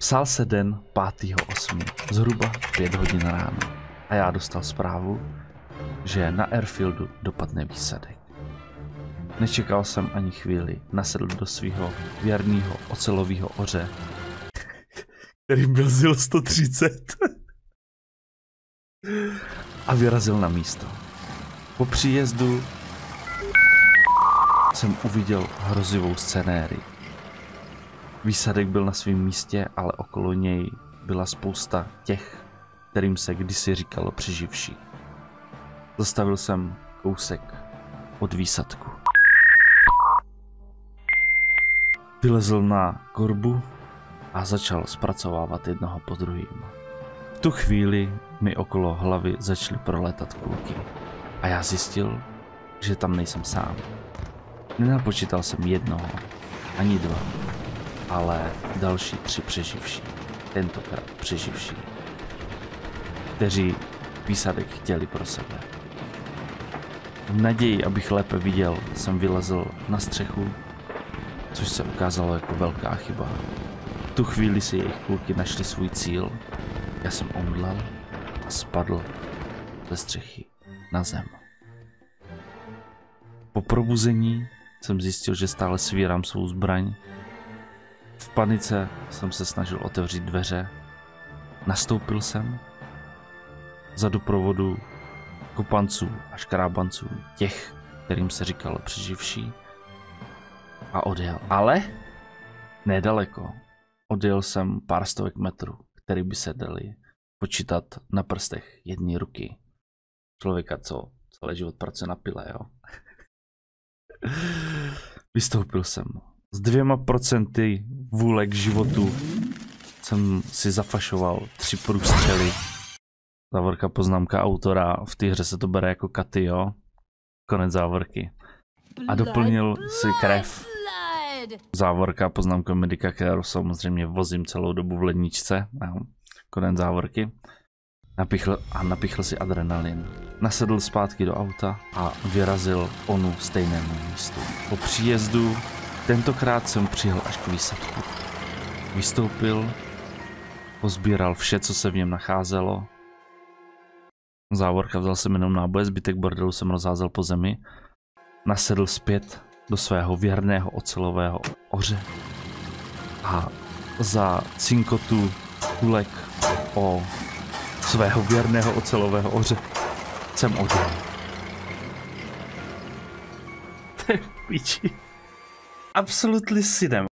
Psal se den 5.8. zhruba 5 hodin ráno a já dostal zprávu, že na airfieldu dopadne výsadek. Nečekal jsem ani chvíli, nasedl do svého věrného ocelového oře, který byl ZIL 130 a vyrazil na místo. Po příjezdu jsem uviděl hrozivou scenérii. Výsadek byl na svém místě, ale okolo něj byla spousta těch, kterým se kdysi říkalo přeživší. Zastavil jsem kousek od výsadku. Vylezl na korbu a začal zpracovávat jednoho po druhým. V tu chvíli mi okolo hlavy začaly prolétat kulky a já zjistil, že tam nejsem sám. Nenapočítal jsem jednoho, ani dva, ale další 3 přeživší, tentokrát přeživší, kteří výsadek chtěli pro sebe. V naději, abych lépe viděl, jsem vylezl na střechu, což se ukázalo jako velká chyba. V tu chvíli si jejich kluky našli svůj cíl, já jsem omdlel a spadl ze střechy na zem. Po probuzení jsem zjistil, že stále svírám svou zbraň. V panice jsem se snažil otevřít dveře. Nastoupil jsem za doprovodu kopanců a škrábanců, těch, kterým se říkalo přeživší, a odjel. Ale nedaleko. Odjel jsem pár stovek metrů, které by se daly počítat na prstech jedné ruky. Člověka, co celý život pracuje na pile, jo. Vystoupil jsem. S 2% vůle k životu jsem si zafašoval 3 průstřely. Závorka poznámka autora, v té hře se to bere jako katy, jo. Konec závorky. A doplnil si krev. Závorka poznámka medika, kterou samozřejmě vozím celou dobu v ledničce. Jo. Konec závorky. Napichl si adrenalin. Nasedl zpátky do auta a vyrazil onu stejnému místu. Po příjezdu tentokrát jsem přijel až k výsadku. Vystoupil, pozbíral vše, co se v něm nacházelo. Závorka, vzal jsem jenom náboje, zbytek bordelu jsem rozházel po zemi. Nasedl zpět do svého věrného ocelového oře a za cinkotu kulek o svého věrného ocelového oře jsem odjel. To je píči. Absolutely synem.